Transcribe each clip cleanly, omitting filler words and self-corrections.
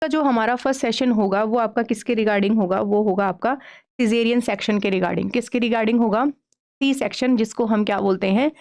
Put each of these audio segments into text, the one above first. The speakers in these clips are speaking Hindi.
का जो हमारा फर्स्ट सेशन होगा वो आपका किसके रिगार्डिंग होगा, वो होगा आपका सिजेरियन सेक्शन के रिगार्डिंग। किसके रिगार्डिंग होगा? सी सेक्शन, जिसको हम क्या बोलते हैं?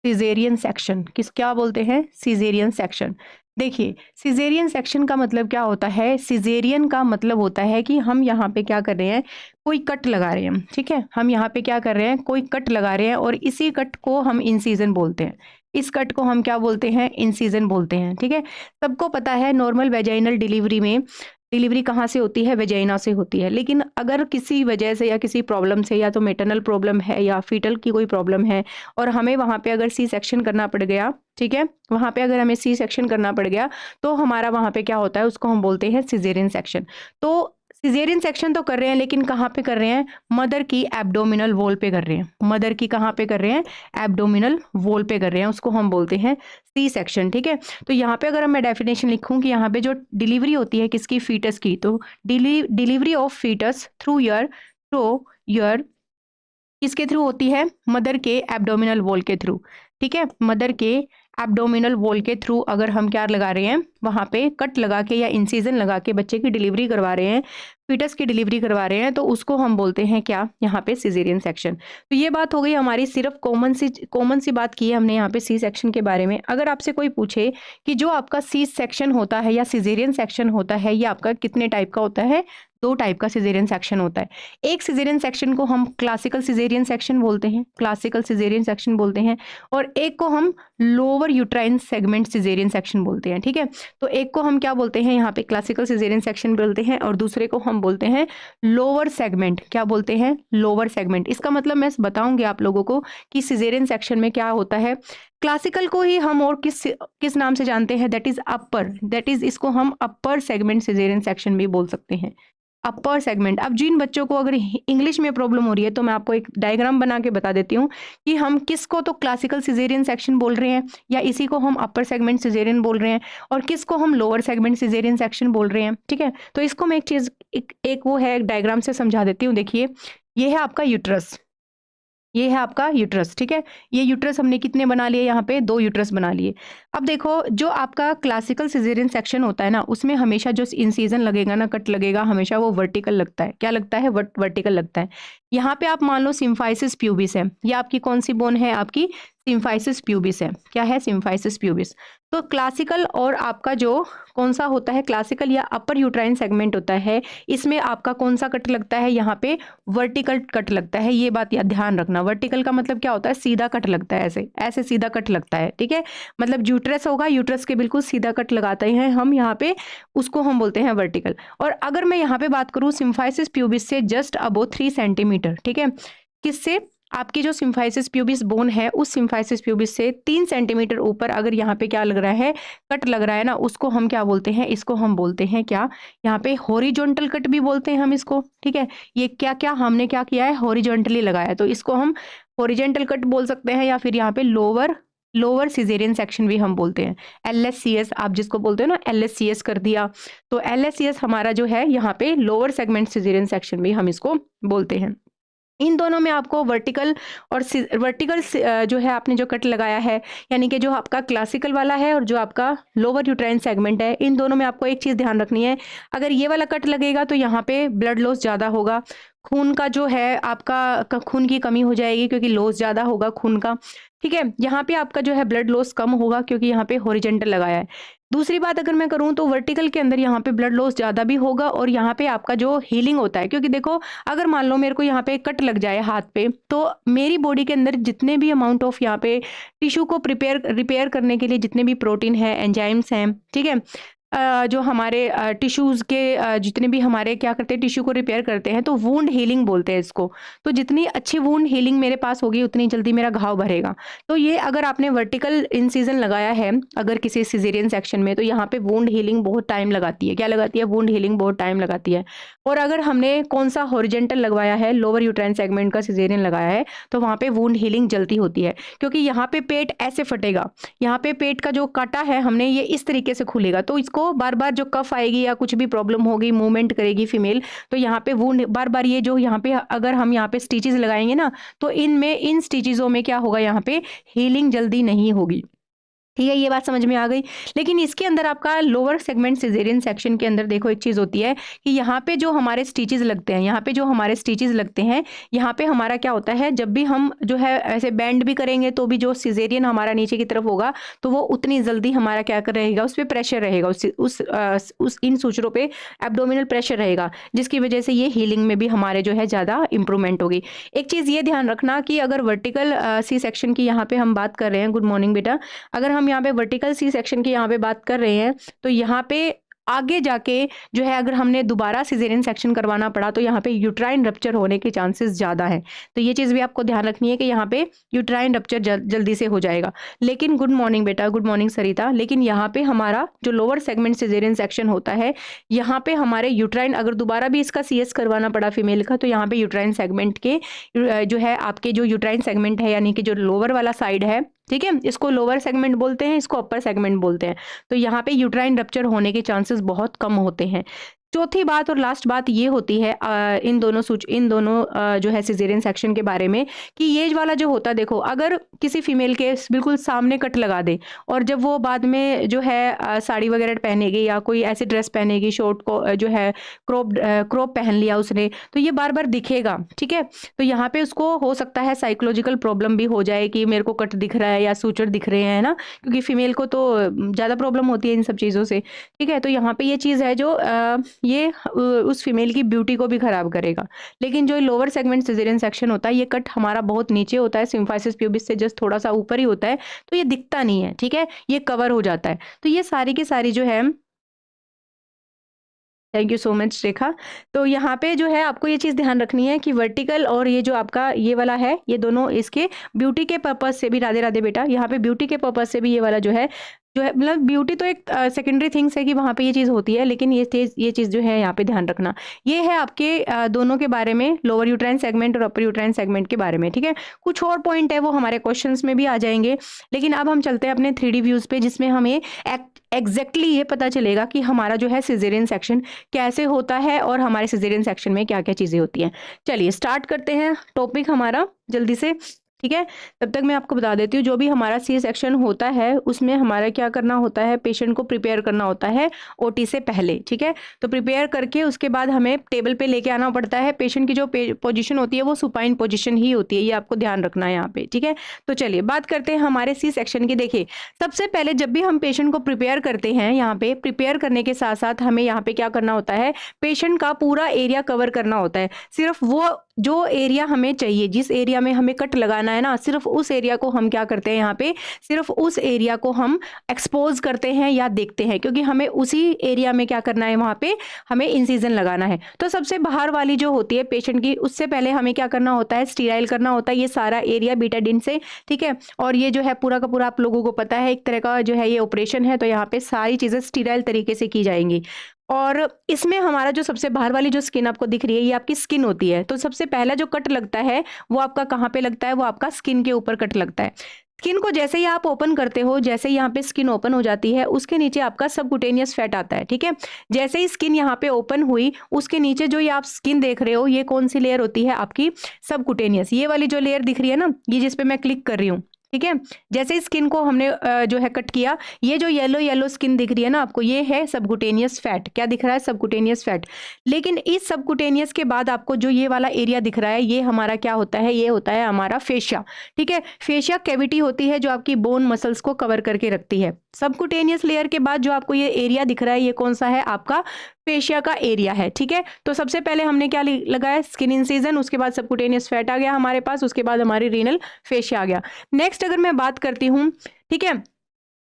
Caesarean section. क्या बोलते हैं? Caesarean section. देखिए, सिजेरियन सेक्शन का मतलब क्या होता है? सिजेरियन का मतलब होता है कि हम यहाँ पे क्या कर रहे हैं, कोई कट लगा रहे हैं, ठीक है। हम यहाँ पे क्या कर रहे हैं, कोई कट लगा रहे हैं और इसी कट को हम इंसिजन बोलते हैं। इस कट को हम क्या बोलते हैं? इंसिजन बोलते हैं, ठीक है। सबको पता है नॉर्मल वेजाइनल डिलीवरी में डिलीवरी कहाँ से होती है? वेजाइना से होती है। लेकिन अगर किसी वजह से या किसी प्रॉब्लम से, या तो मेटरनल प्रॉब्लम है या फीटल की कोई प्रॉब्लम है, और हमें वहाँ पे अगर सी सेक्शन करना पड़ गया, ठीक है, वहाँ पे अगर हमें सी सेक्शन करना पड़ गया, तो हमारा वहाँ पे क्या होता है, उसको हम बोलते हैं सिजेरियन सेक्शन। तो सिजेरियन सेक्शन तो कर रहे हैं, लेकिन कहाँ पे कर रहे हैं? मदर की एब्डोमिनल वॉल पे कर रहे हैं। मदर की कहाँ पे कर रहे हैं? एब्डोमिनल वॉल पे कर रहे हैं, उसको हम बोलते हैं सी सेक्शन, ठीक है। तो यहाँ पे अगर मैं डेफिनेशन लिखूं कि यहाँ पे जो डिलीवरी होती है किसकी? फीटस की, तो डिलीवरी ऑफ फीटस थ्रू यर किसके थ्रू होती है? मदर के एब्डोमिनल वॉल के थ्रू, ठीक है। मदर के एब्डोमिनल वॉल के थ्रू अगर हम क्या लगा रहे हैं, वहां पे कट लगा के या इंसिजन लगा के बच्चे की डिलीवरी करवा रहे हैं, फीटस की डिलीवरी करवा रहे हैं, तो उसको हम बोलते हैं क्या? यहाँ पे सिजेरियन सेक्शन। तो ये बात हो गई हमारी, सिर्फ कॉमन सी बात की है हमने यहाँ पे सी सेक्शन के बारे में। अगर आपसे कोई पूछे कि जो आपका सी सेक्शन होता है या सिजेरियन सेक्शन होता है, ये आपका कितने टाइप का होता है? 2 टाइप का सिजेरियन सेक्शन होता है। एक सिजेरियन सेक्शन को हम क्लासिकल सिजेरियन सेक्शन बोलते हैं, क्लासिकल सिजेरियन सेक्शन बोलते हैं, और एक को हम lower uterine segment caesarean section बोलते हैं, ठीक है। तो एक को हम क्या बोलते हैं यहाँ पे? क्लासिकल सिजेरियन सेक्शन बोलते हैं, और दूसरे को हम बोलते हैं लोअर सेगमेंट। क्या बोलते हैं? Lower segment. इसका मतलब मैं बताऊंगी आप लोगों को कि सिजेरियन सेक्शन में क्या होता है। क्लासिकल को ही हम और किस किस नाम से जानते हैं? That is upper, that is इसको हम अपर सेगमेंट सिजेरियन सेक्शन भी बोल सकते हैं, अपर सेगमेंट। अब जिन बच्चों को अगर इंग्लिश में प्रॉब्लम हो रही है, तो मैं आपको एक डायग्राम बना के बता देती हूँ कि हम किसको तो क्लासिकल सिजेरियन सेक्शन बोल रहे हैं, या इसी को हम अपर सेगमेंट सिजेरियन बोल रहे हैं, और किसको हम लोअर सेगमेंट सिजेरियन सेक्शन बोल रहे हैं, ठीक है। तो इसको मैं एक चीज एक वो है डायग्राम से समझा देती हूँ। देखिए, ये है आपका यूट्रस, ये है आपका यूट्रस, ठीक है। ये यूट्रस हमने कितने बना लिए? यहाँ पे 2 यूट्रस बना लिए। अब देखो, जो आपका क्लासिकल सिजेरियन सेक्शन होता है ना, उसमें हमेशा जो इंसिजन लगेगा ना, कट लगेगा, हमेशा वो वर्टिकल लगता है। क्या लगता है? वर्टिकल लगता है। यहाँ पे आप मान लो सिम्फाइसिस प्यूबिस है, ये आपकी कौन सी बोन है? आपकी सिम्फाइसिस प्यूबिस है। क्या है? Symphysis pubis. तो क्लासिकल और आपका जो कौन सा होता है? क्लासिकल या अपर यूट्राइन सेगमेंट होता है, इसमें आपका कौन सा कट लगता है? यहाँ पे वर्टिकल कट लगता है। ये बात या ध्यान रखना, वर्टिकल का मतलब क्या होता है? सीधा कट लगता है, ऐसे ऐसे सीधा कट लगता है, ठीक है। मतलब यूट्रस होगा, यूट्रस के बिल्कुल सीधा कट लगाते हैं हम यहाँ पे, उसको हम बोलते हैं वर्टिकल। और अगर मैं यहाँ पे बात करूँ सिम्फाइसिस प्यूबिस से जस्ट अबो 3 सेंटीमीटर, ठीक है, किससे? आपकी जो सिम्फाइसिस प्यूबिस बोन है, उस सिम्फाइसिस प्यूबिस से 3 सेंटीमीटर ऊपर अगर यहाँ पे क्या लग रहा है? कट लग रहा है ना, उसको हम क्या बोलते हैं? इसको हम बोलते हैं क्या? यहाँ पे हॉरिजॉन्टल कट भी बोलते हैं हम इसको, ठीक है। ये क्या क्या हमने क्या किया है? हॉरिजॉन्टली लगाया, तो इसको हम हॉरिजॉन्टल कट बोल सकते हैं, या फिर यहाँ पे लोअर लोअर सिजेरियन सेक्शन भी हम बोलते हैं। LSCS आप जिसको बोलते हो ना, LSCS कर दिया, तो LSCS हमारा जो है यहाँ पे लोअर सेगमेंट सिजेरियन सेक्शन भी हम इसको बोलते हैं। इन दोनों में आपको वर्टिकल और वर्टिकल जो है आपने जो कट लगाया है, यानी कि जो आपका क्लासिकल वाला है और जो आपका लोअर यूट्राइन सेगमेंट है, इन दोनों में आपको एक चीज़ ध्यान रखनी है। अगर ये वाला कट लगेगा तो यहाँ पे ब्लड लॉस ज़्यादा होगा, खून का जो है आपका खून की कमी हो जाएगी, क्योंकि लॉस ज़्यादा होगा खून का, ठीक है। यहाँ पे आपका जो है ब्लड लॉस कम होगा, क्योंकि यहाँ पे हॉरिजेंटल लगाया है। दूसरी बात अगर मैं करूँ तो वर्टिकल के अंदर यहाँ पे ब्लड लॉस ज़्यादा भी होगा, और यहाँ पे आपका जो हीलिंग होता है, क्योंकि देखो अगर मान लो मेरे को यहाँ पे कट लग जाए हाथ पे, तो मेरी बॉडी के अंदर जितने भी अमाउंट ऑफ यहाँ पे टिश्यू को रिपेयर करने के लिए जितने भी प्रोटीन है, एंजाइम्स हैं, ठीक है, जो हमारे टिश्यूज़ के जितने भी हमारे क्या करते हैं, टिश्यू को रिपेयर करते हैं, तो वुंड हीलिंग बोलते हैं इसको। तो जितनी अच्छी वुंड हीलिंग मेरे पास होगी, उतनी जल्दी मेरा घाव भरेगा। तो ये अगर आपने वर्टिकल इंसिजन लगाया है अगर किसी सिजेरियन सेक्शन में, तो यहाँ पे वुंड हीलिंग बहुत टाइम लगाती है। क्या लगाती है? वुंड हीलिंग बहुत टाइम लगाती है। और अगर हमने कौन सा हॉरिजेंटल लगवाया है, लोअर यूट्राइन सेगमेंट का सिजेरियन लगाया है, तो वहाँ पे वुंड हीलिंग जल्दी होती है, क्योंकि यहाँ पे पेट ऐसे फटेगा, यहाँ पे पेट का जो काटा है हमने, ये इस तरीके से खुलेगा, तो इसको बार बार जो कफ आएगी या कुछ भी प्रॉब्लम होगी, मूवमेंट करेगी फीमेल, तो यहाँ पे वुंड बार बार ये जो यहाँ पे अगर हम यहाँ पे स्टिचेस लगाएंगे ना, तो इनमें इन स्टिचेसों में क्या होगा? यहाँ पे हीलिंग जल्दी नहीं होगी। ठीक है, ये बात समझ में आ गई। लेकिन इसके अंदर आपका लोअर सेगमेंट सिजेरियन सेक्शन के अंदर देखो एक चीज़ होती है कि यहाँ पे जो हमारे स्टिचेस लगते हैं, यहाँ पे जो हमारे स्टिचेस लगते हैं, यहाँ पे हमारा क्या होता है, जब भी हम जो है ऐसे बेंड भी करेंगे तो भी जो सिजेरियन हमारा नीचे की तरफ होगा तो वो उतनी जल्दी हमारा क्या कर रहेगा, उस पर प्रेशर रहेगा, उस इन सूचरों पे एब्डोमिनल प्रेशर रहेगा, जिसकी वजह से ये हीलिंग में भी हमारे जो है ज़्यादा इंप्रूवमेंट होगी। एक चीज़ ये ध्यान रखना कि अगर वर्टिकल सी सेक्शन की यहाँ पे हम बात कर रहे हैं, गुड मॉर्निंग बेटा, अगर हम यहाँ पे वर्टिकल सी सेक्शन की यहाँ पे बात कर रहे हैं तो यहाँ पे आगे जाके जो है अगर हमने दोबारा सिजेरियन सेक्शन करवाना पड़ा तो यहाँ पे यूट्राइन रप्चर होने के चांसेस ज़्यादा हैं। तो ये चीज़ भी आपको ध्यान रखनी है कि यहाँ पे यूट्राइन रप्चर जल्दी से हो जाएगा। लेकिन गुड मॉर्निंग बेटा, गुड मॉर्निंग सरिता, लेकिन यहाँ पे हमारा जो लोअर सेगमेंट सिजेरियन सेक्शन होता है, यहाँ पे हमारे यूट्राइन अगर दोबारा भी इसका CS करवाना पड़ा फीमेल का तो यहाँ पे यूट्राइन सेगमेंट के जो है आपके जो यूट्राइन सेगमेंट है यानी कि जो लोअर वाला साइड है, ठीक है, इसको लोअर सेगमेंट बोलते हैं, इसको अपर सेगमेंट बोलते हैं। तो यहाँ पे यूट्राइन रप्चर होने के चांसेस बहुत कम होते हैं। चौथी बात और लास्ट बात ये होती है इन दोनों जो है सिजेरियन सेक्शन के बारे में कि ये वाला जो होता है, देखो अगर किसी फीमेल के बिल्कुल सामने कट लगा दे और जब वो बाद में जो है साड़ी वगैरह पहनेगी या कोई ऐसी ड्रेस पहनेगी, शॉर्ट को जो है क्रॉप पहन लिया उसने, तो ये बार बार दिखेगा, ठीक है। तो यहाँ पे उसको हो सकता है साइकोलॉजिकल प्रॉब्लम भी हो जाए कि मेरे को कट दिख रहा है या सूचर दिख रहे हैं ना, क्योंकि फीमेल को तो ज़्यादा प्रॉब्लम होती है इन सब चीज़ों से, ठीक है। तो यहाँ पे ये चीज़ है जो ये उस फीमेल की ब्यूटी को भी खराब करेगा। लेकिन जो लोअर सेगमेंट सिजेरियन सेक्शन होता है, ये कट हमारा बहुत नीचे होता है, सिम्फाइसिस प्यूबिस से जस्ट थोड़ा सा ऊपर ही होता है, तो ये दिखता नहीं है, ठीक है, ये कवर हो जाता है। तो ये सारी की सारी जो है, थैंक यू सो मच रेखा। तो यहाँ पे जो है आपको ये चीज़ ध्यान रखनी है कि वर्टिकल और ये जो आपका ये वाला है, ये दोनों इसके ब्यूटी के पर्पज से भी, राधे राधे बेटा, यहाँ पे ब्यूटी के पर्पज से भी ये वाला जो है मतलब ब्यूटी तो एक सेकेंडरी थिंग्स है कि वहाँ पे ये चीज़ होती है, लेकिन ये चीज़ जो है यहाँ पे ध्यान रखना। ये है आपके दोनों के बारे में, लोअर यूट्राइन सेगमेंट और अपर यूट्राइन सेगमेंट के बारे में, ठीक है। कुछ और पॉइंट है वो हमारे क्वेश्चंस में भी आ जाएंगे, लेकिन अब हम चलते हैं अपने 3D व्यूज़ पे, जिसमें हमें एग्जैक्टली ये पता चलेगा कि हमारा जो है सिजेरियन सेक्शन कैसे होता है और हमारे सिजेरियन सेक्शन में क्या क्या चीज़ें होती हैं। चलिए स्टार्ट करते हैं टॉपिक हमारा जल्दी से, ठीक है। तब तक मैं आपको बता देती हूँ, जो भी हमारा C सेक्शन होता है उसमें हमारा क्या करना होता है, पेशेंट को प्रिपेयर करना होता है OT से पहले, ठीक है। तो प्रिपेयर करके उसके बाद हमें टेबल पे लेके आना पड़ता है। पेशेंट की जो पोजीशन होती है वो सुपाइन पोजीशन ही होती है, ये आपको ध्यान रखना है यहाँ पे, ठीक है। तो चलिए बात करते हैं हमारे C सेक्शन की। देखिए सबसे पहले जब भी हम पेशेंट को प्रिपेयर करते हैं, यहाँ पे प्रिपेयर करने के साथ साथ हमें यहाँ पे क्या करना होता है, पेशेंट का पूरा एरिया कवर करना होता है। सिर्फ वो जो एरिया हमें चाहिए, जिस एरिया में हमें कट लगाना है ना, सिर्फ उस एरिया को हम क्या करते हैं, यहाँ पे सिर्फ उस एरिया को हम एक्सपोज करते हैं या देखते हैं, क्योंकि हमें उसी एरिया में क्या करना है, वहाँ पे हमें इंसिजन लगाना है। तो सबसे बाहर वाली जो होती है पेशेंट की, उससे पहले हमें क्या करना होता है, स्टीराइल करना होता है ये सारा एरिया बीटाडिन से, ठीक है। और ये जो है पूरा का पूरा आप लोगों को पता है एक तरह का जो है ये ऑपरेशन है, तो यहाँ पे सारी चीज़ें स्टीराइल तरीके से की जाएंगी। और इसमें हमारा जो सबसे बाहर वाली जो स्किन आपको दिख रही है, ये आपकी स्किन होती है। तो सबसे पहला जो कट लगता है वो आपका कहाँ पे लगता है, वो आपका स्किन के ऊपर कट लगता है। स्किन को जैसे ही आप ओपन करते हो, जैसे यहाँ पे स्किन ओपन हो जाती है, उसके नीचे आपका सबकुटेनियस फैट आता है, ठीक है। जैसे ही स्किन यहाँ पे ओपन हुई, उसके नीचे जो ये आप स्किन देख रहे हो, ये कौन सी लेयर होती है, आपकी सबकुटेनियस। ये वाली जो लेयर दिख रही है ना, ये जिस पे मैं क्लिक कर रही हूँ, ठीक है। जैसे स्किन को हमने जो है कट किया, ये जो येलो येलो स्किन दिख रही है ना आपको, ये है सबकुटेनियस फैट। क्या दिख रहा है, सबकुटेनियस फैट। लेकिन इस सबकुटेनियस के बाद आपको जो ये वाला एरिया दिख रहा है, ये हमारा क्या होता है, ये होता है हमारा फेशिया, ठीक है। फेशिया कैविटी होती है जो आपकी बोन मसल्स को कवर करके रखती है। सबकुटेनियस लेयर के बाद जो आपको ये एरिया दिख रहा है, ये कौन सा है, आपका फेशिया का एरिया है, ठीक है। तो सबसे पहले हमने क्या लगाया, स्किन इंसिजन, उसके बाद सबकुटेनियस फैट आ गया हमारे पास, उसके बाद हमारी रीनल फेशिया आ गया। नेक्स्ट अगर मैं बात करती हूँ, ठीक है,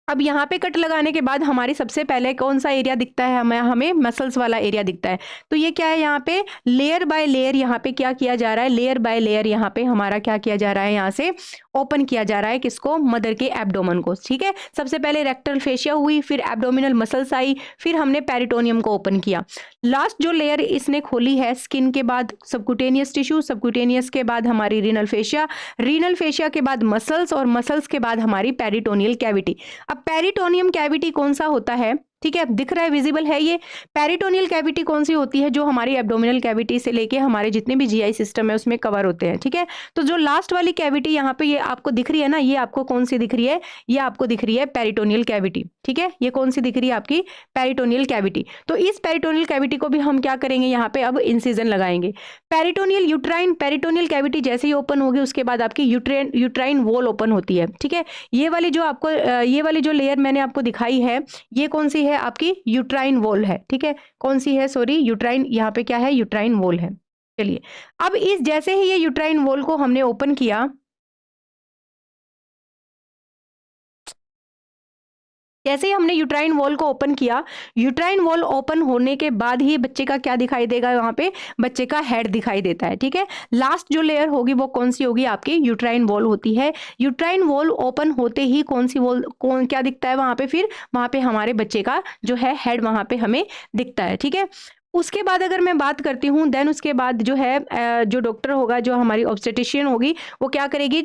अब यहाँ पे कट लगाने के बाद हमारी सबसे पहले कौन सा एरिया दिखता है, हमें मसल्स वाला एरिया दिखता है। तो ये क्या है, यहाँ पे लेयर बाय लेयर यहाँ पे क्या किया जा रहा है, लेयर बाय लेयर यहाँ पे हमारा क्या किया जा रहा है, यहाँ से ओपन किया जा रहा है किसको, मदर के एब्डोमेन को, ठीक है। सबसे पहले रेक्टल फेशिया हुई, फिर एब्डोमिनल मसल्स आई, फिर हमने पेरिटोनियम को ओपन किया। लास्ट जो लेयर इसने खोली है, स्किन के बाद सबकुटेनियस टिश्यू, सबकुटेनियस के बाद हमारी रीनल फेशिया, रीनल फेशिया के बाद मसल्स, और मसल्स के बाद हमारी पेरिटोनियल कैविटी। अब पेरिटोनियम कैविटी कौन सा होता है, ठीक है, दिख रहा है, विजिबल है ये। पेरिटोनियल कैविटी कौन सी होती है, जो हमारी एब्डोमिनल कैविटी से लेके हमारे जितने भी जीआई सिस्टम है उसमें कवर होते हैं। ठीक है, तो जो लास्ट वाली कैविटी यहाँ पे ये आपको दिख रही है ना, ये आपको कौन सी दिख रही है, ये आपको दिख रही है पेरिटोनियल कैविटी। ठीक है, ये कौन सी दिख रही है आपकी, पेरिटोनियल कैविटी। तो इस पेरिटोनियल कैविटी को भी हम क्या करेंगे, यहाँ पे अब इंसिजन लगाएंगे। पेरिटोनियल यूट्राइन, पेरिटोनियल कैविटी जैसे ही ओपन होगी उसके बाद आपकी यूट्राइन वॉल ओपन होती है। ठीक है, ये वाली जो आपको ये वाली जो लेयर मैंने आपको दिखाई है, ये कौन सी है, आपकी यूट्राइन वॉल है। ठीक है, कौन सी है, सॉरी, यूट्राइन, यहाँ पे क्या है, यूट्राइन वॉल है। चलिए, अब इस जैसे ही ये यूट्राइन वॉल को हमने ओपन किया, जैसे ही हमने यूट्राइन वॉल को ओपन किया, यूट्राइन वॉल ओपन होने के बाद ही बच्चे का क्या दिखाई देगा, वहां पे बच्चे का हेड दिखाई देता है। ठीक है, लास्ट जो लेयर होगी वो कौन सी होगी, आपकी यूट्राइन वॉल होती है। यूट्राइन वॉल ओपन होते ही कौन सी वॉल, कौन क्या दिखता है वहां पे, फिर वहां पे हमारे बच्चे का जो है हेड वहां पे हमें दिखता है। ठीक है, उसके बाद अगर मैं बात करती हूँ, देन उसके बाद जो है जो डॉक्टर होगा, जो हमारी ऑब्स्टेट्रिशियन होगी, वो क्या करेगी,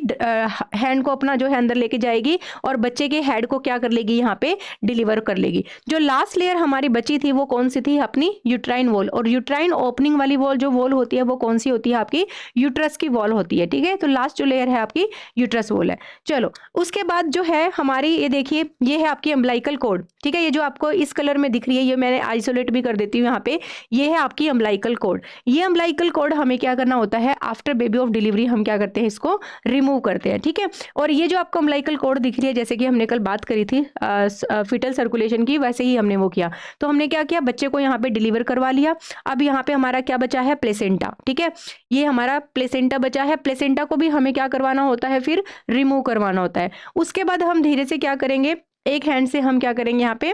हैंड को अपना जो है अंदर लेके जाएगी और बच्चे के हेड को क्या कर लेगी, यहाँ पे डिलीवर कर लेगी। जो लास्ट लेयर हमारी बची थी वो कौन सी थी, अपनी यूट्राइन वॉल। और यूट्राइन ओपनिंग वाली वॉल जो वॉल होती है वो कौन सी होती है, आपकी यूट्रस की वॉल होती है। ठीक है, तो लास्ट जो लेयर है आपकी यूट्रस वॉल है। चलो, उसके बाद जो है हमारी, ये देखिए, ये है आपकी अम्बलाइकल कॉर्ड। ठीक है, ये जो आपको इस कलर में दिख रही है, ये मैंने आइसोलेट भी कर देती हूँ यहाँ पे, ये है आपकी अम्बलाइकल कॉर्ड। ये अम्बलाइकल कॉर्ड हमें क्या करना होता है, आफ्टर बेबी ऑफ डिलीवरी हम क्या करते हैं, इसको रिमूव करते हैं। ठीक है, और ये जो आपको अम्बलाइकल कॉर्ड दिख रही है, जैसे कि हमने कल बात करी थी फीटल सर्कुलेशन की, वैसे ही हमने वो किया। तो हमने क्या किया, बच्चे को यहाँ पे डिलीवर करवा लिया। अब यहाँ पे हमारा क्या बचा है, प्लेसेंटा। ठीक है, ये हमारा प्लेसेंटा बचा है। प्लेसेंटा को भी हमें क्या करवाना होता है, फिर रिमूव करवाना होता है। उसके बाद हम धीरे से क्या करेंगे, एक हैंड से हम क्या करेंगे, यहाँ पे,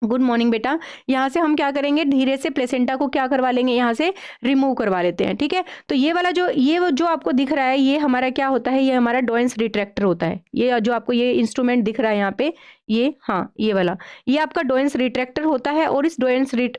गुड मॉर्निंग बेटा, यहाँ से हम क्या करेंगे, धीरे से प्लेसेंटा को क्या करवा लेंगे, यहाँ से रिमूव करवा लेते हैं। ठीक है, तो ये वाला जो जो आपको दिख रहा है, ये हमारा क्या होता है, ये हमारा डोएंस रिट्रैक्टर होता है। ये जो आपको ये इंस्ट्रूमेंट दिख रहा है यहाँ पे, ये, हाँ, ये वाला, ये आपका डोएंस रिट्रैक्टर होता है। और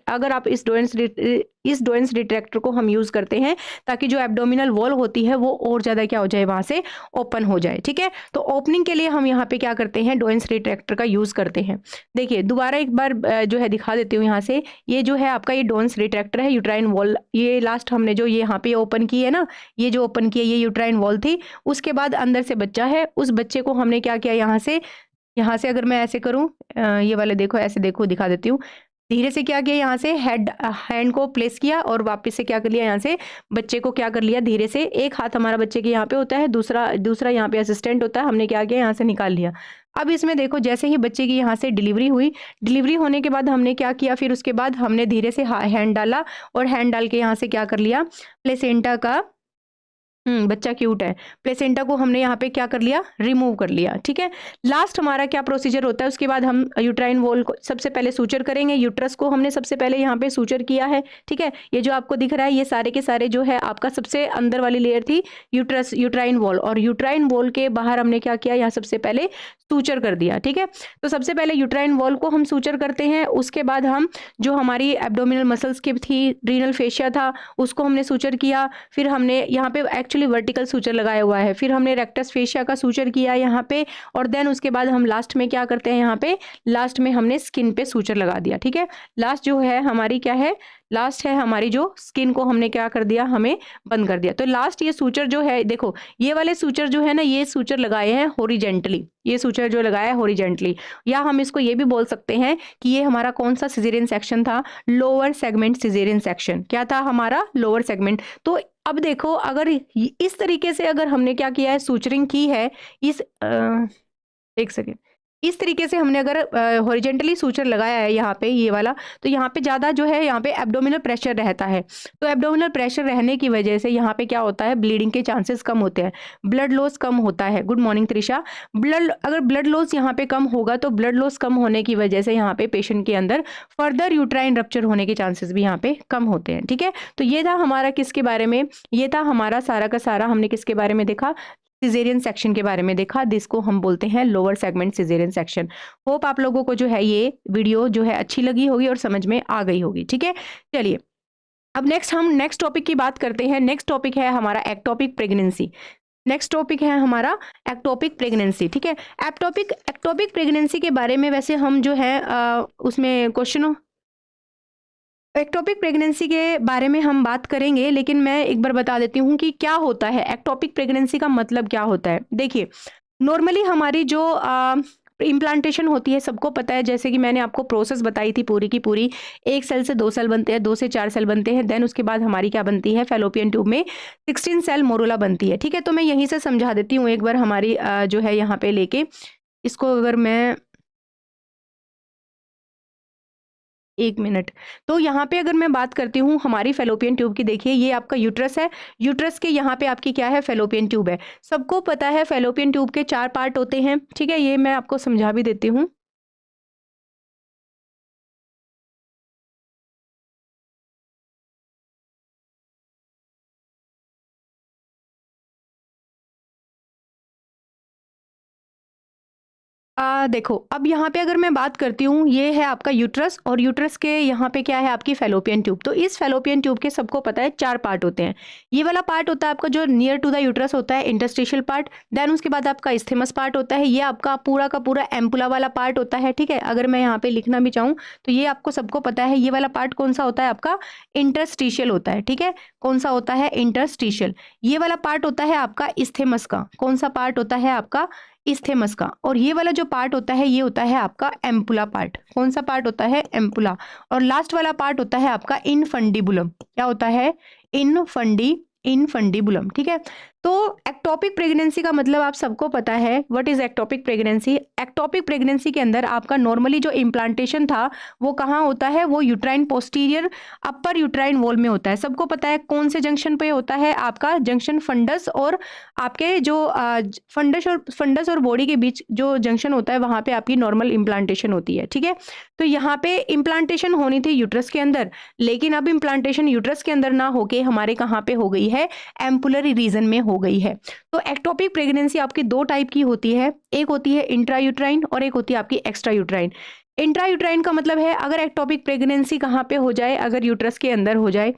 अगर आप इस डोएंस रिट्रैक्टर को हम यूज करते हैं ताकि जो एब्डोमिनल वॉल होती है वो और ज्यादा क्या हो जाए, वहां से ओपन हो जाए। ठीक है, तो ओपनिंग के लिए हम यहाँ पे क्या करते हैं, डोएंस रिट्रैक्टर का यूज करते हैं। देखिए, दोबारा एक बार जो है दिखा देती हूँ यहाँ से। ये जो है आपका, ये डोएंस रिट्रैक्टर है, यूट्राइन वॉल। ये लास्ट हमने जो ये यहाँ पे ओपन की है ना, ये जो ओपन की है, ये यूट्राइन वॉल थी। उसके बाद अंदर से बच्चा है, उस बच्चे को हमने क्या किया, यहाँ से अगर मैं ऐसे करूँ, ये वाले देखो, ऐसे देखो, दिखा देती हूँ। धीरे से क्या किया, यहाँ से हैंड को प्लेस किया और वापस से क्या कर लिया, यहाँ से बच्चे को क्या कर लिया, धीरे से, एक हाथ हमारा बच्चे के यहाँ पे होता है, दूसरा यहाँ पे असिस्टेंट होता है, हमने क्या किया, यहाँ से निकाल लिया। अब इसमें देखो, जैसे ही बच्चे की यहाँ से डिलीवरी हुई, डिलीवरी होने के बाद हमने क्या किया, फिर उसके बाद हमने धीरे से हैंड डाला और हैंड डाल के यहाँ से क्या कर लिया, प्लेसेंटा का, बच्चा क्यूट है, प्लेसेंटा को हमने यहाँ पे क्या कर लिया, रिमूव कर लिया। ठीक है, लास्ट हमारा क्या प्रोसीजर होता है, उसके बाद हम यूट्राइन वॉल को सबसे पहले सूचर करेंगे। यूट्रस को हमने सबसे पहले यहाँ पे सूचर किया है। ठीक है, ये जो आपको दिख रहा है, ये सारे के सारे जो है आपका सबसे अंदर वाली लेयर थी यूट्राइन वॉल, और यूट्राइन वॉल के बाहर हमने क्या किया, यहाँ सबसे पहले सूचर कर दिया। ठीक है, तो सबसे पहले यूट्राइन वॉल को हम सूचर करते हैं। उसके बाद हम जो हमारी एब्डोमिनल मसल्स की थी, रीनल फेशिया था, उसको हमने सूचर किया। फिर हमने यहाँ पे एक्चुअली वर्टिकल सूचर लगाया हुआ है, फिर हमने रेक्टस फेशिया का सूचर किया यहाँ पे, और देन उसके बाद हम लास्ट में क्या करते हैं, यहाँ पे लास्ट में हमने स्किन पे सूचर लगा दिया। ठीक है, लास्ट जो है हमारी क्या है, लास्ट है हमारी जो स्किन को हमने क्या कर दिया, हमें बंद कर दिया। तो लास्ट ये सूचर जो है, देखो, ये वाले सूचर जो है ना, ये सूचर लगाए हैं हॉरिजेंटली, ये सूचर जो लगाया है हॉरिजेंटली, या हम इसको ये भी बोल सकते हैं कि ये हमारा कौन सा सिजेरियन सेक्शन था, लोअर सेगमेंट सिजेरियन सेक्शन। क्या था हमारा, लोअर सेगमेंट। तो अब देखो, अगर इस तरीके से अगर हमने क्या किया है, सूचरिंग की है, एक सेकेंड, इस तरीके से हमने अगर हॉरिजेंटली सूचर लगाया है यहाँ पे, ये वाला, तो यहाँ पे ज़्यादा जो है, यहाँ पे एब्डोमिनल प्रेशर रहता है। तो एब्डोमिनल प्रेशर रहने की वजह से यहाँ पे क्या होता है, ब्लीडिंग के चांसेस कम होते हैं, ब्लड लॉस कम होता है। Good morning Trisha. अगर ब्लड लॉस यहाँ पे कम होगा, तो ब्लड लॉस कम होने की वजह से यहाँ पे पेशेंट के अंदर फर्दर यूट्राइन रप्चर होने के चांसेस भी यहाँ पे कम होते हैं। ठीक है, तो ये था हमारा किसके बारे में, ये था हमारा सारा का सारा, हमने किसके बारे में देखा, सिजेरियन सेक्शन के बारे में देखा, जिसको हम बोलते हैं lower segment caesarean section. Hope आप लोगों को जो है ये वीडियो जो है अच्छी लगी होगी और समझ में आ गई होगी। ठीक है, चलिए अब हम नेक्स्ट टॉपिक की बात करते हैं। नेक्स्ट टॉपिक है हमारा एक्टोपिक प्रेगनेंसी। नेक्स्ट टॉपिक है हमारा एक्टोपिक प्रेगनेंसी। ठीक है, एक्टोपिक प्रेगनेंसी के बारे में वैसे हम जो है उसमें क्वेश्चन एक्टोपिक प्रेगनेंसी के बारे में हम बात करेंगे, लेकिन मैं एक बार बता देती हूँ कि क्या होता है एक्टोपिक प्रेगनेंसी का मतलब क्या होता है। देखिए, नॉर्मली हमारी जो इम्प्लांटेशन होती है सबको पता है, जैसे कि मैंने आपको प्रोसेस बताई थी पूरी की पूरी, 1 सेल से 2 सेल बनते हैं, 2 से 4 सेल बनते हैं, देन उसके बाद हमारी क्या बनती है, फैलोपियन ट्यूब में 16 सेल मोरुला बनती है। ठीक है, तो मैं यहीं से समझा देती हूँ एक बार हमारी जो है यहाँ पे लेके इसको, अगर मैं 1 मिनट, तो यहाँ पे अगर मैं बात करती हूँ हमारी फैलोपियन ट्यूब की, देखिए ये आपका यूट्रस है, यूट्रस के यहाँ पे आपकी क्या है, फैलोपियन ट्यूब है। सबको पता है फैलोपियन ट्यूब के 4 पार्ट होते हैं। ठीक है, ये मैं आपको समझा भी देती हूँ। देखो, अब यहाँ पे अगर मैं बात करती हूँ, ये है आपका यूट्रस और यूट्रस के यहाँ पे क्या है, आपकी फैलोपियन ट्यूब। तो इस फैलोपियन ट्यूब के सबको पता है 4 पार्ट होते हैं। ये वाला पार्ट होता है आपका जो नियर टू द यूट्रस होता है, इंटरस्टिशियल पार्ट। देन उसके बाद आपका इस्थेमस पार्ट होता है, ये आपका पूरा का पूरा एम्पुला वाला पार्ट होता है। ठीक है, अगर मैं यहाँ पे लिखना भी चाहूँ तो ये आपको सबको पता है, ये वाला पार्ट कौन सा होता है, आपका इंटरस्टिशियल होता है। ठीक है, कौन सा होता है, इंटरस्टिशियल। ये वाला पार्ट होता है आपका इस्थेमस का, कौन सा पार्ट होता है आपका, इस्थेमस का। और ये वाला जो पार्ट होता है ये होता है आपका एम्पुला पार्ट, कौन सा पार्ट होता है, एम्पुला। और लास्ट वाला पार्ट होता है आपका इनफंडिबुलम, क्या होता है, इनफंडिबुलम। ठीक है, तो एक्टोपिक प्रेगनेंसी का मतलब आप सबको पता है, what is ectopic pregnancy. Ectopic pregnancy के अंदर आपका नॉर्मली जो इम्प्लांटेशन था वो कहाँ होता है, वो यूट्राइन पोस्टीरियर अपर यूट्राइन वॉल में होता है। सबको पता है कौन से जंक्शन पे होता है, आपका जंक्शन फंडस और आपके जो फंडस और बॉडी के बीच जो जंक्शन होता है वहां पे आपकी नॉर्मल इम्प्लांटेशन होती है। ठीक है, तो यहाँ पे इम्प्लांटेशन होनी थी यूट्रस के अंदर, लेकिन अब इम्प्लांटेशन यूट्रस के अंदर ना होके हमारे कहाँ पे हो गई है, एम्पुलरी रीजन में हो गई है। तो एक्टोपिक प्रेगनेंसी आपकी 2 टाइप की होती है, एक होती है इंट्रायूट्राइन और एक होती है आपकी एक्स्ट्रा यूट्राइन। इंट्रायूट्राइन का मतलब है अगर एक्टोपिक प्रेगनेंसी कहाँ पे हो जाए, अगर यूट्रस के अंदर हो जाए।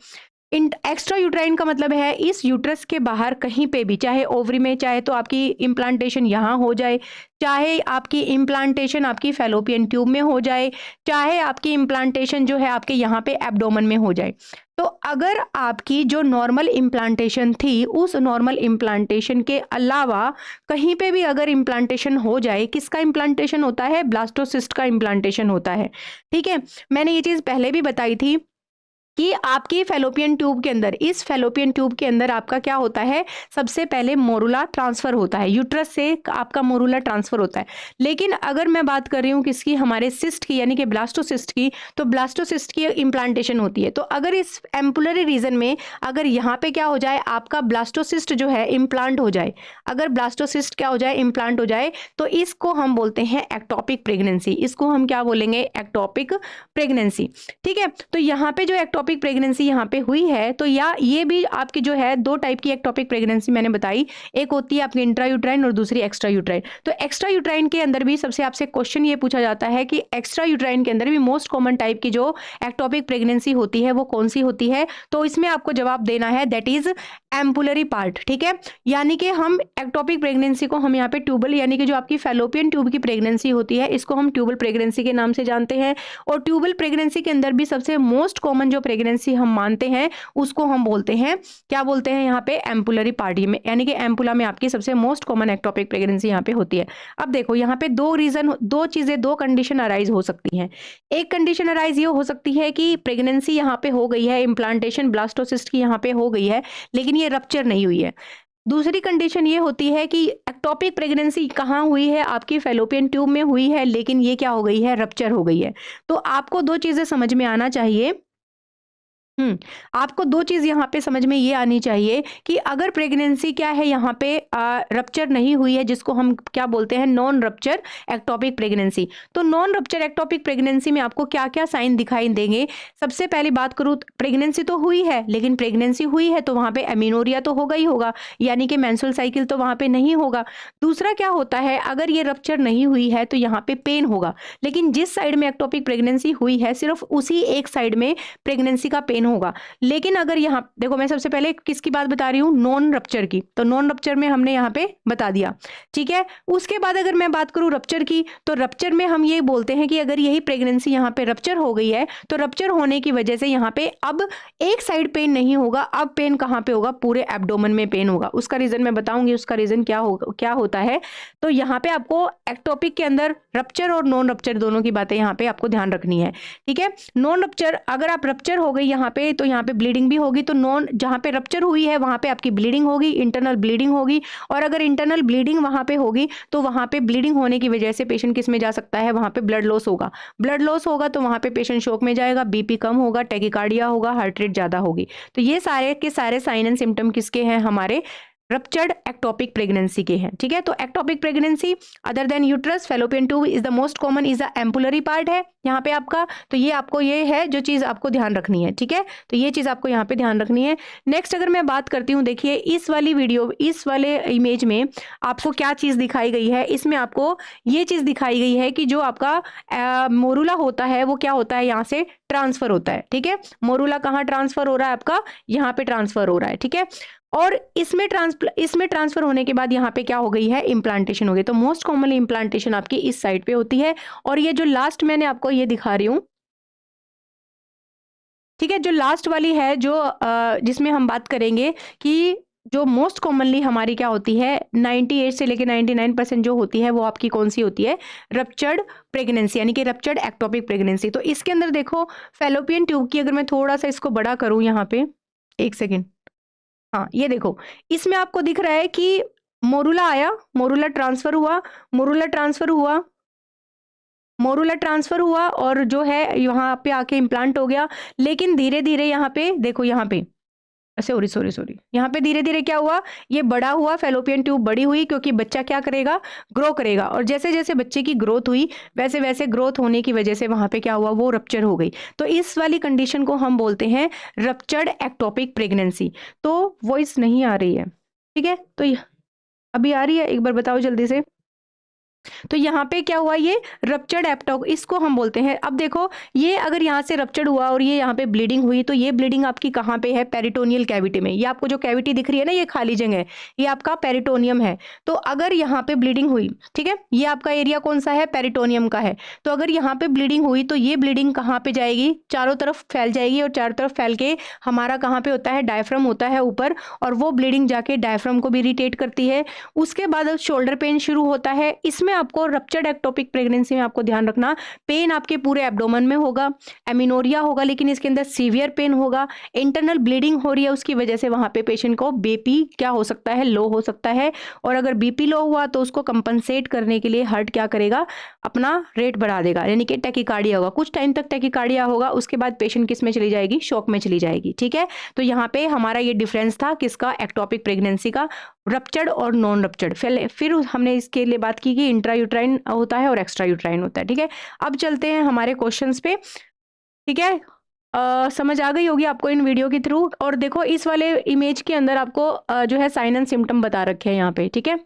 एक्स्ट्रा यूट्राइन का मतलब है इस यूट्रस के बाहर कहीं पे भी, चाहे ओवरी में, चाहे तो आपकी इम्प्लांटेशन यहाँ हो जाए, चाहे आपकी इम्प्लांटेशन आपकी फैलोपियन ट्यूब में हो जाए, चाहे आपकी इम्प्लांटेशन जो है आपके यहाँ पे एब्डोमेन में हो जाए। तो अगर आपकी जो नॉर्मल इम्प्लांटेशन थी उस नॉर्मल इम्प्लांटेशन के अलावा कहीं पे भी अगर इम्प्लांटेशन हो जाए, किसका इम्प्लांटेशन होता है, ब्लास्टोसिस्ट का इम्प्लांटेशन होता है। ठीक है, मैंने ये चीज़ पहले भी बताई थी कि आपकी फैलोपियन ट्यूब के अंदर, इस फैलोपियन ट्यूब के अंदर आपका क्या होता है, सबसे पहले मोरुला ट्रांसफर होता है, यूट्रस से आपका मोरुला ट्रांसफर होता है। लेकिन अगर मैं बात कर रही हूँ किसकी, हमारे सिस्ट की, यानी कि ब्लास्टोसिस्ट की, तो ब्लास्टोसिस्ट की इम्प्लांटेशन होती है। तो अगर इस एम्पुलरी रीजन में अगर यहाँ पे क्या हो जाए, आपका ब्लास्टोसिस्ट जो है इम्प्लांट हो जाए, अगर ब्लास्टोसिस्ट क्या हो जाए, इम्प्लांट हो जाए, तो इसको हम बोलते हैं एक्टोपिक प्रेगनेंसी। इसको हम क्या बोलेंगे, एक्टोपिक प्रेगनेंसी। ठीक है, तो यहाँ पे जो एक्टोपिक प्रेगनेंसी यहाँ पे हुई है, तो या ये भी आपकी जो है 2 टाइप की एक्टोपिक प्रेगनेंसी मैंने बताई, एक होती है आपकी इंट्रा यूट्राइन और दूसरी एक्स्ट्रा यूट्राइन। तो एक्स्ट्रा यूट्राइन के अंदर भी सबसे आपसे क्वेश्चन ये पूछा जाता है कि एक्स्ट्रा यूट्राइन के अंदर भी मोस्ट कॉमन टाइप की जो एक्टोपिक प्रेगनेंसी होती है वो कौन सी होती है, तो इसमें आपको जवाब देना है दैट इज एम्पुलरी पार्ट। ठीक है, यानी कि हम एक्टोपिक प्रेगनेंसी को हम यहाँ पे ट्यूबल, यानी कि जो आपकी फैलोपियन ट्यूब की प्रेगनेंसी होती है इसको हम ट्यूबल प्रेगनेंसी के नाम से जानते हैं। और ट्यूबल प्रेगनेंसी के अंदर भी सबसे मोस्ट कॉमन जो प्रेगनेंसी हम मानते हैं उसको हम बोलते हैं, क्या बोलते हैं यहाँ पे, एम्पुलरी पार्टी में, यानी कि एम्पुला में आपकी सबसे मोस्ट कॉमन एक्टोपिक प्रेगनेंसी यहाँ पे होती है। अब देखो यहाँ पे 2 रीजन, 2 चीजें, 2 कंडीशन अराइज हो सकती हैं। एक कंडीशन अराइज ये हो सकती है कि प्रेगनेंसी यहाँ पे हो गई है, इम्प्लांटेशन ब्लास्टोसिस्ट की यहाँ पे हो गई है, लेकिन ये रप्चर नहीं हुई है। दूसरी कंडीशन ये होती है कि एक्टोपिक प्रेगनेंसी कहाँ हुई है, आपकी फैलोपियन ट्यूब में हुई है, लेकिन ये क्या हो गई है, रप्चर हो गई है। तो आपको 2 चीजें समझ में आना चाहिए। आपको 2 चीज़ यहाँ पे समझ में ये आनी चाहिए कि अगर प्रेगनेंसी क्या है यहाँ पे रप्चर नहीं हुई है, जिसको हम क्या बोलते हैं, नॉन रप्चर एक्टोपिक प्रेगनेंसी। तो नॉन रप्चर एक्टोपिक प्रेगनेंसी में आपको क्या क्या साइन दिखाई देंगे। सबसे पहली बात करूँ, प्रेगनेंसी तो हुई है, लेकिन प्रेगनेंसी हुई है तो वहाँ पे एमिनोरिया तो होगा ही होगा, यानी कि मेंस्ट्रुअल साइकिल तो वहाँ पे नहीं होगा। दूसरा क्या होता है, अगर ये रप्चर नहीं हुई है तो यहाँ पे पेन होगा, लेकिन जिस साइड में एक्टोपिक प्रेगनेंसी हुई है सिर्फ उसी एक साइड में प्रेगनेंसी का पेन होगा। लेकिन अगर यहाँ देखो, मैं सबसे पहले किसकी बात बता रही हूँ, नॉन रप्चर की, तो नॉन रप्चर में हमने यहाँ पे बता दिया, ठीक है। उसके बाद अगर मैं बात करूँ रप्चर की, तो रप्चर में हम ये बोलते हैं कि अगर यही प्रेगनेंसी यहाँ पे रप्चर हो गई है, तो रप्चर होने की वजह से यहाँ पे अब एक साइड पेन नहीं होगा, अब पेन कहाँ पे होगा, पूरे एब्डोमेन में पेन होगा। उसका रीजन मैं बताऊंगी, उसका रीजन क्या होता है। तो यहाँ पे आपको एक्टोपिक के अंदर रप्चर और नॉन रप्चर दोनों की बातें यहाँ पे आपको ध्यान रखनी है, ठीक है। नॉन रप्चर, अगर आप रप्चर हो गई यहाँ पे, तो यहाँ पे ब्लीडिंग भी होगी, तो नॉन, जहाँ पे रप्चर हुई है वहां पे आपकी ब्लीडिंग होगी, इंटरनल ब्लीडिंग होगी, और अगर इंटरनल ब्लीडिंग वहां पे होगी तो वहां पे ब्लीडिंग होने की वजह से पेशेंट किस में जा सकता है, वहां पे ब्लड लॉस होगा। ब्लड लॉस होगा तो वहां पे पेशेंट शॉक में जाएगा, बीपी कम होगा, टैकीकार्डिया होगा, हार्ट रेट ज्यादा होगी। तो ये सारे के सारे साइन एंड सिम्टम किसके हैं, हमारे रप्चर्ड एक्टोपिक प्रेगनेंसी के हैं, ठीक है। तो ectopic pregnancy other than uterus fallopian tube is the most common, is the ampullary part है यहाँ पे आपका। तो ये आपको, ये है जो चीज आपको ध्यान रखनी है, ठीक है। तो ये चीज आपको यहाँ पे ध्यान रखनी है। नेक्स्ट अगर मैं बात करती हूँ, देखिए इस वाली वीडियो, इस वाले इमेज में आपको क्या चीज दिखाई गई है, इसमें आपको ये चीज दिखाई गई है कि जो आपका मोरूला होता है वो क्या होता है, यहाँ से ट्रांसफर होता है, ठीक है। मोरूला कहाँ ट्रांसफर हो रहा है, आपका यहाँ पे ट्रांसफर हो रहा है, ठीक है। और इसमें ट्रांसफर होने के बाद यहाँ पे क्या हो गई है, इम्प्लांटेशन हो गई। तो मोस्ट कॉमनली इम्प्लांटेशन आपकी इस साइड पे होती है। और ये जो लास्ट मैंने आपको ये दिखा रही हूँ, ठीक है, जो लास्ट वाली है, जो जिसमें हम बात करेंगे कि जो मोस्ट कॉमनली हमारी क्या होती है, 98 से लेकर 99% जो होती है वो आपकी कौन सी होती है, रप्चर्ड प्रेगनेंसी, यानी कि रप्चर्ड एक्टोपिक प्रेगनेंसी। तो इसके अंदर देखो फैलोपियन ट्यूब की, अगर मैं थोड़ा सा इसको बड़ा करूं यहाँ पे, एक सेकेंड, हाँ ये देखो, इसमें आपको दिख रहा है कि मोरूला आया, मोरूला ट्रांसफर हुआ, मोरूला ट्रांसफर हुआ, मोरूला ट्रांसफर हुआ, और जो है यहाँ पे आके इम्प्लांट हो गया। लेकिन धीरे धीरे यहाँ पे देखो, यहाँ पे सॉरी सॉरी सॉरी, यहाँ पे धीरे धीरे क्या हुआ, ये बड़ा हुआ, फैलोपियन ट्यूब बड़ी हुई, क्योंकि बच्चा क्या करेगा, ग्रो करेगा। और जैसे जैसे बच्चे की ग्रोथ हुई, वैसे वैसे ग्रोथ होने की वजह से वहां पे क्या हुआ, वो रप्चर हो गई। तो इस वाली कंडीशन को हम बोलते हैं रप्चर्ड एक्टोपिक प्रेगनेंसी। तो वॉइस नहीं आ रही है, ठीक है, तो अभी आ रही है, एक बार बताओ जल्दी से। तो यहाँ पे क्या हुआ, ये रप्चर्ड एप्टोक, इसको हम बोलते हैं। अब देखो, ये अगर यहाँ से रप्चर्ड हुआ और ये यहाँ पे ब्लीडिंग हुई, तो ये ब्लीडिंग आपकी कहाँ पे है, पेरिटोनियल कैविटी में। ये आपको जो कैविटी दिख रही है ना, ये खाली जगह, ये आपका पेरिटोनियम है। तो अगर यहाँ पे ब्लीडिंग हुई, ठीक है, ये आपका एरिया कौन सा है, पेरिटोनियम का है। तो अगर यहाँ पे ब्लीडिंग हुई, तो ये ब्लीडिंग कहाँ पे जाएगी, चारों तरफ फैल जाएगी, और चारों तरफ फैल के हमारा कहाँ पे होता है, डायफ्राम होता है ऊपर, और वो ब्लीडिंग जाके डायफ्राम को भी इरिटेट करती है। उसके बाद शोल्डर पेन शुरू होता है। इसमें आपको रप्चर्ड एक्टोपिक प्रेगनेंसी में आपको ध्यान रखना, पेन आपके पूरे एब्डोमेन में होगा, एमिनोरिया होगा, लेकिन इसके अंदर सीवियर पेन होगा, इंटरनल ब्लीडिंग हो रही है, उसकी वजह से वहां पे पेशेंट को बीपी क्या हो सकता है, लो हो सकता है। और अगर बीपी लो हुआ तो उसको कंपनसेट करने के लिए हार्ट क्या करेगा, अपना रेट बढ़ा देगा, यानी कि टैकीकार्डिया होगा, कुछ टाइम तक टैकीकार्डिया होगा, उसके बाद पेशेंट किस में चली जाएगी, शॉक में चली जाएगी, ठीक है। तो यहाँ पे हमारा ये डिफरेंस था किसका, एक्टोपिक प्रेगनेंसी का, रप्चर्ड और नॉन रप्चर्ड। फिर हमने इसके लिए बात की कि इंट्रा यूट्राइन होता है और एक्स्ट्रा यूट्राइन होता है, ठीक है। अब चलते हैं हमारे क्वेश्चंस पे, ठीक है। समझ आ गई होगी आपको इन वीडियो के थ्रू। और देखो इस वाले इमेज के अंदर आपको जो है साइन एंड सिम्टम बता रखे हैं यहाँ पे, ठीक है।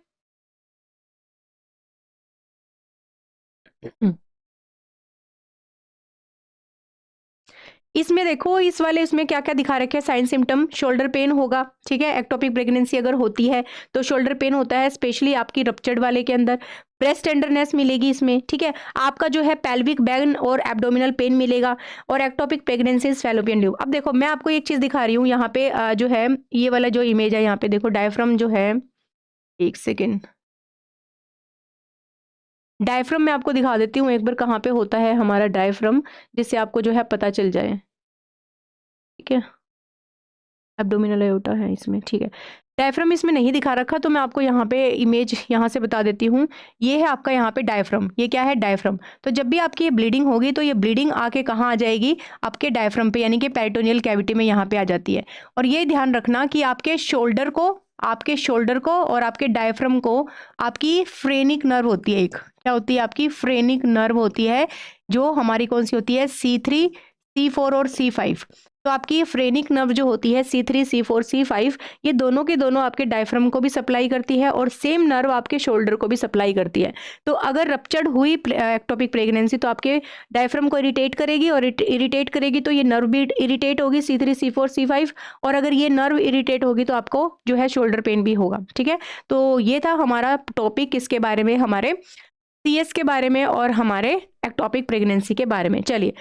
इसमें देखो, इस वाले इसमें क्या क्या दिखा रखे हैं साइन सिम्टम, शोल्डर पेन होगा, ठीक है, एक्टोपिक प्रेगनेंसी अगर होती है तो शोल्डर पेन होता है, स्पेशली आपकी रप्चर्ड वाले के अंदर। ब्रेस्ट टेंडरनेस मिलेगी इसमें, ठीक है। आपका जो है पेल्विक बैग और एब्डोमिनल पेन मिलेगा, और एक्टोपिक प्रेगनेंसी फैलोपियन ट्यूब। अब देखो मैं आपको एक चीज दिखा रही हूँ यहाँ पे, जो है ये वाला जो इमेज है, यहाँ पे देखो डायफ्राम जो है, एक सेकेंड, डायफ्राम मैं आपको दिखा देती हूँ एक बार कहाँ पे होता है हमारा डायफ्राम, जिससे आपको जो है पता चल जाए, ठीक है। एब्डोमिनल एओर्टा है इसमें, ठीक है। डायफ्राम इसमें नहीं दिखा रखा, तो मैं आपको यहाँ पे इमेज यहाँ से बता देती हूँ। ये है आपका यहाँ पे डायफ्राम, ये क्या है, डायफ्राम। तो जब भी आपकी ये ब्लीडिंग होगी, तो ये ब्लीडिंग आके कहाँ आ जाएगी, आपके डायफ्राम पे, यानी कि पेरिटोनियल कैविटी में यहाँ पे आ जाती है। और ये ध्यान रखना कि आपके शोल्डर को और आपके डायफ्राम को आपकी फ्रेनिक नर्व होती है, एक क्या होती है, आपकी फ्रेनिक नर्व होती है, जो हमारी कौन सी होती है, C3 C4 और C5। तो आपकी ये फ्रेनिक नर्व जो होती है C3, C4, C5, ये दोनों के दोनों आपके डायफ्राम को भी सप्लाई करती है और सेम नर्व आपके शोल्डर को भी सप्लाई करती है। तो अगर रप्चर्ड हुई एक्टोपिक प्रेगनेंसी तो आपके डायफ्राम को इरिटेट करेगी और इरिटेट करेगी तो ये नर्व भी इरिटेट होगी C3, C4, C5, और अगर ये नर्व इरिटेट होगी तो आपको जो है शोल्डर पेन भी होगा। ठीक है, तो ये था हमारा टॉपिक किसके बारे में, हमारे CS के बारे में और हमारे एक्टोपिक प्रेगनेंसी के बारे में। चलिए